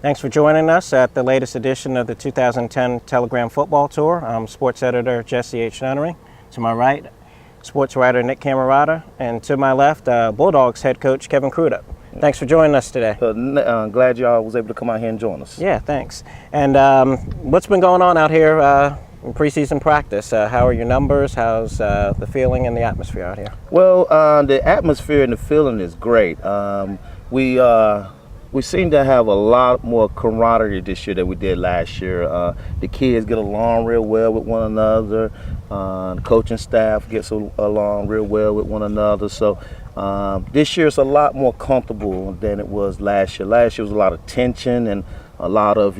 Thanks for joining us at the latest edition of the 2010 Telegram Football Tour. I'm sports editor Jesse H. Nunnery. To my right, sports writer Nick Camerata, and to my left, Bulldogs head coach Kevin Crudup. Thanks for joining us today. Glad y'all was able to come out here and join us. Yeah, thanks. And what's been going on out here in preseason practice? How are your numbers? How's the feeling and the atmosphere out here? Well, the atmosphere and the feeling is great. We seem to have a lot more camaraderie this year than we did last year. The kids get along real well with one another. The coaching staff gets along real well with one another. So this year it's a lot more comfortable than it was last year. Last year was a lot of tension and a lot of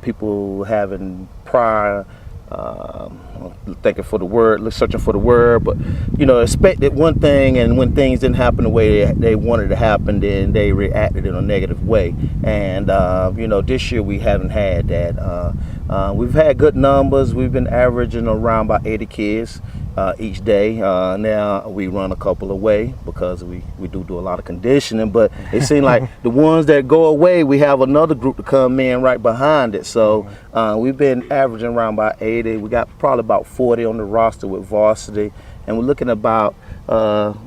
people having prior. Thinking for the word, searching for the word, but expected one thing, and when things didn't happen the way they wanted to happen, then they reacted in a negative way. And this year we haven't had that. We've had good numbers. We've been averaging around about 80 kids each day. Now we run a couple away because we do a lot of conditioning, but it seems like the ones that go away, we have another group to come in right behind it. So we've been averaging around about 80. We got probably about 40 on the roster with varsity, and we're looking about around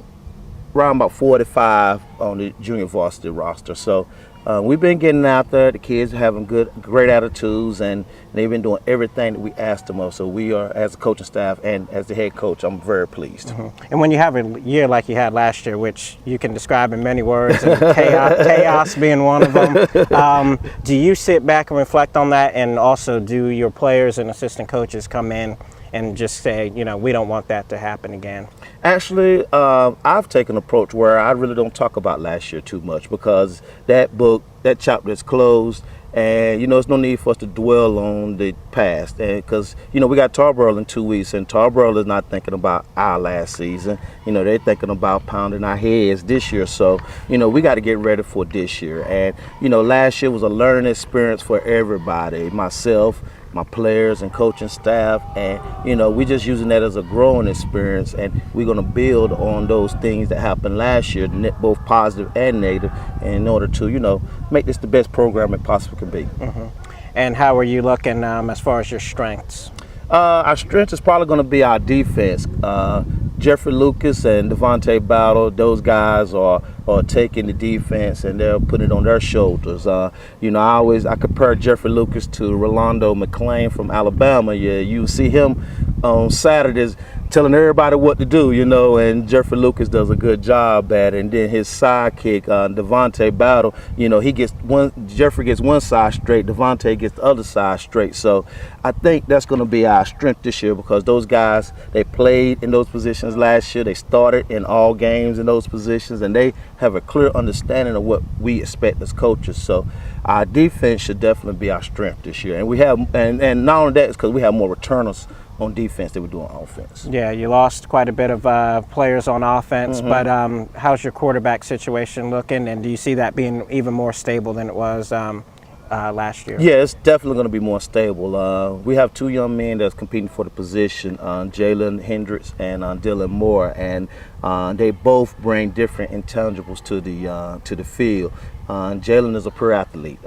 about 45 on the junior varsity roster. So we've been getting out there. The kids are having great attitudes, and they've been doing everything that we asked them of. So we are, as a coaching staff and as the head coach, I'm very pleased. Mm-hmm. And when you have a year like you had last year, which you can describe in many words, and chaos being one of them, do you sit back and reflect on that, and also do your players and assistant coaches come in and just say, we don't want that to happen again? Actually, I've taken an approach where I really don't talk about last year too much, because that chapter is closed, and there's no need for us to dwell on the past. And because we got Tarboro in 2 weeks, and Tarboro is not thinking about our last season. They're thinking about pounding our heads this year. So we got to get ready for this year. And last year was a learning experience for everybody, myself, my players and coaching staff, and we're just using that as a growing experience, and we're going to build on those things that happened last year, both positive and negative, in order to make this the best program it possibly can be. Mm-hmm. And how are you looking as far as your strengths? Our strength is probably going to be our defense. Jeffrey Lucas and Devontae Battle, those guys are taking the defense and they're putting it on their shoulders. I compare Jeffrey Lucas to Rolando McClain from Alabama. Yeah, you see him on Saturdays telling everybody what to do, and Jeffrey Lucas does a good job at it. And then his sidekick, Devontae Battle, Jeffrey gets one side straight, Devontae gets the other side straight. So I think that's going to be our strength this year, because those guys, they played in those positions last year. They started in all games in those positions, and they have a clear understanding of what we expect as coaches. So our defense should definitely be our strength this year. And we have, and not only that, it's because we have more returners on defense than we do on offense. Yeah, you lost quite a bit of players on offense, but how's your quarterback situation looking, and do you see that being even more stable than it was last year? Yeah, it's definitely going to be more stable. We have two young men that's competing for the position, Jalen Hendricks and Dylan Moore, and they both bring different intangibles to the field. Jalen is a pure athlete.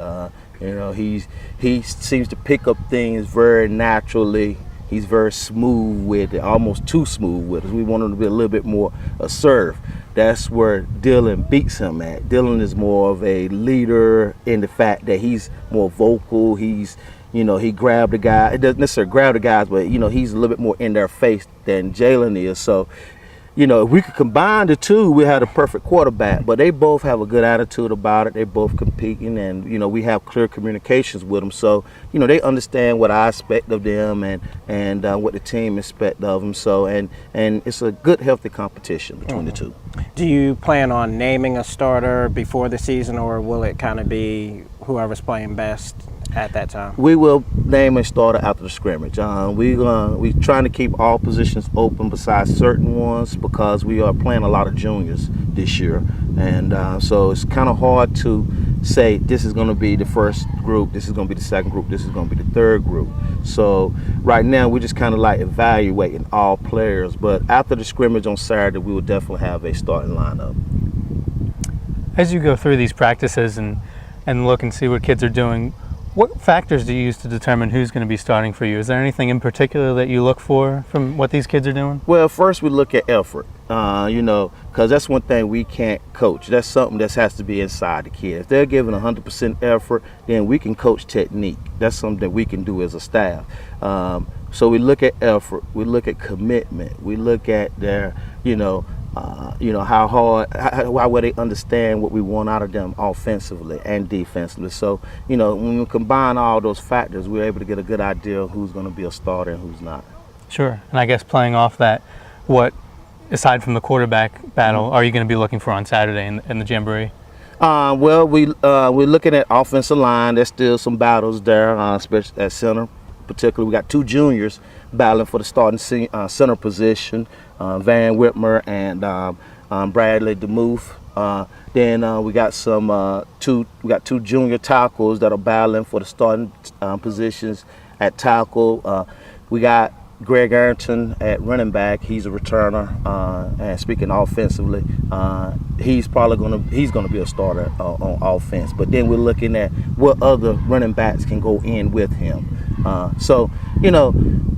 He seems to pick up things very naturally. He's very smooth with it, almost too smooth with it. We want him to be a little bit more assertive. That's where Dylan beats him at. Dylan is more of a leader in the fact that he's more vocal. He's, he grabbed the guy. It doesn't necessarily grab the guys, but he's a little bit more in their face than Jalen is. So, if we could combine the two, we had a perfect quarterback. But they both have a good attitude about it. They both competing, and we have clear communications with them. So they understand what I expect of them and what the team expect of them. So and it's a good, healthy competition between the two. Do you plan on naming a starter before the season, or will it kind of be whoever's playing best at that time? We will name a starter after the scrimmage. We're trying to keep all positions open besides certain ones, because we are playing a lot of juniors this year, and so it's kind of hard to say this is going to be the first group, this is going to be the second group, this is going to be the third group. So right now we're just kind of like evaluating all players, but after the scrimmage on Saturday we will definitely have a starting lineup. As you go through these practices and look and see what kids are doing, what factors do you use to determine who's going to be starting for you? Is there anything in particular that you look for from what these kids are doing? Well, first we look at effort, because that's one thing we can't coach. That's something that has to be inside the kid. If they're giving 100% effort, then we can coach technique. That's something that we can do as a staff. So we look at effort, we look at commitment, we look at their, how hard, how well they understand what we want out of them offensively and defensively. So, when we combine all those factors, we're able to get a good idea of who's going to be a starter and who's not. Sure. And I guess playing off that, what, aside from the quarterback battle, are you going to be looking for on Saturday in the Jamboree? Well, we're looking at offensive line. There's still some battles there, especially at center. Particularly, we got 2 juniors battling for the starting center position, Van Whitmer and Bradley DeMuth. Then we got two junior tackles that are battling for the starting positions at tackle. We got Greg Arrington at running back. He's a returner, and speaking offensively, he's gonna be a starter on offense. But then we're looking at what other running backs can go in with him. So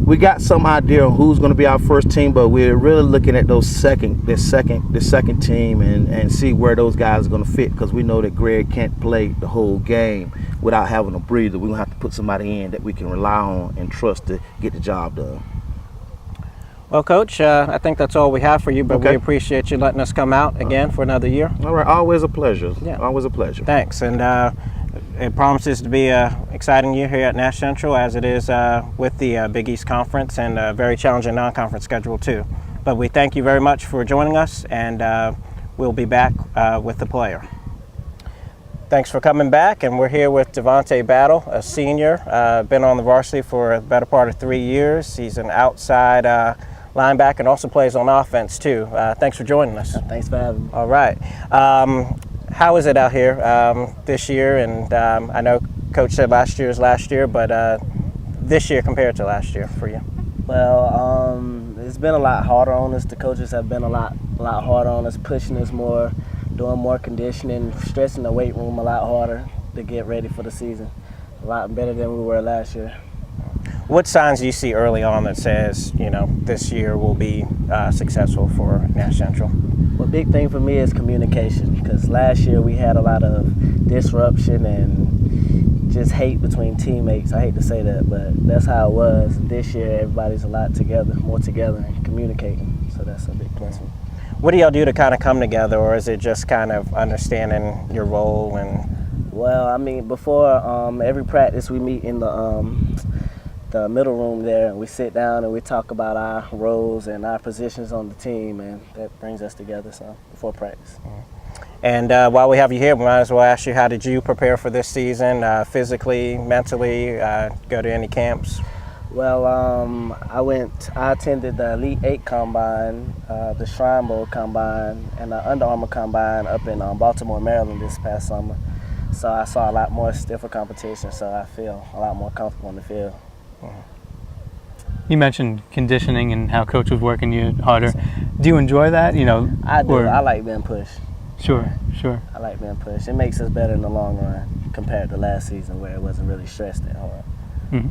we got some idea on who's going to be our first team, but we're really looking at the second team and see where those guys are going to fit, because we know that Greg can't play the whole game without having a breather. We're going to have to put somebody in that we can rely on and trust to get the job done. Well, Coach, I think that's all we have for you, but Okay. we appreciate you letting us come out again for another year. All right, always a pleasure. Yeah. Always a pleasure. Thanks, and it promises to be an exciting year here at Nash Central, as it is with the Big East Conference, and a very challenging non-conference schedule too. But we thank you very much for joining us, and we'll be back with the player. Thanks for coming back, and we're here with Devontae Battle, a senior, been on the varsity for the better part of 3 years. He's an outside linebacker and also plays on offense too. Thanks for joining us. Thanks for having me. All right. How is it out here this year? And I know Coach said last year is last year, but this year compared to last year for you? Well, it's been a lot harder on us. The coaches have been a lot harder on us, pushing us more, doing more conditioning, stressing the weight room a lot harder to get ready for the season. A lot better than we were last year. What signs do you see early on that says, this year will be successful for Nash Central? Well, big thing for me is communication, because last year we had a lot of disruption and just hate between teammates. I hate to say that, but that's how it was. This year everybody's a lot together, more together and communicating, so that's a big plus for me. What do y'all do to kind of come together, or is it just kind of understanding your role? And Well, I mean, before every practice we meet in the middle room there, and we sit down and we talk about our roles and our positions on the team, and that brings us together. So before practice. And while we have you here, we might as well ask you, how did you prepare for this season, physically, mentally, go to any camps? Well, I attended the Elite 8 Combine, the Shrine Bowl Combine, and the Under Armour Combine up in Baltimore, Maryland this past summer. So I saw a lot more stiffer competition, so I feel a lot more comfortable in the field. You mentioned conditioning and how Coach was working you harder. Do you enjoy that? I do. I like being pushed. Sure. I like being pushed. It makes us better in the long run compared to last season, where it wasn't really stressed that hard. Mm-hmm.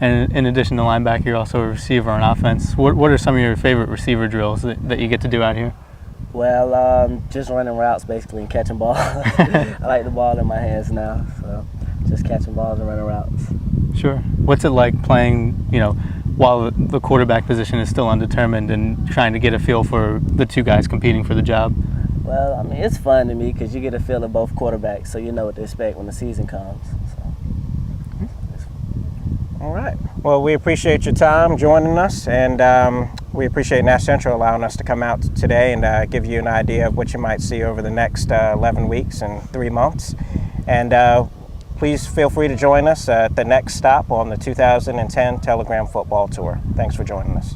And in addition to linebacker, you're also a receiver on offense. What are some of your favorite receiver drills that you get to do out here? Well, just running routes basically and catching balls. I like the ball in my hands now, so just catching balls and running routes. Sure. What's it like playing, while the quarterback position is still undetermined, and trying to get a feel for the two guys competing for the job? Well, I mean, it's fun to me because you get a feel of both quarterbacks, so you know what to expect when the season comes. So. All right. Well, we appreciate your time joining us, and we appreciate Nash Central allowing us to come out today and give you an idea of what you might see over the next 11 weeks and 3 months. And please feel free to join us at the next stop on the 2010 Telegram Football Tour. Thanks for joining us.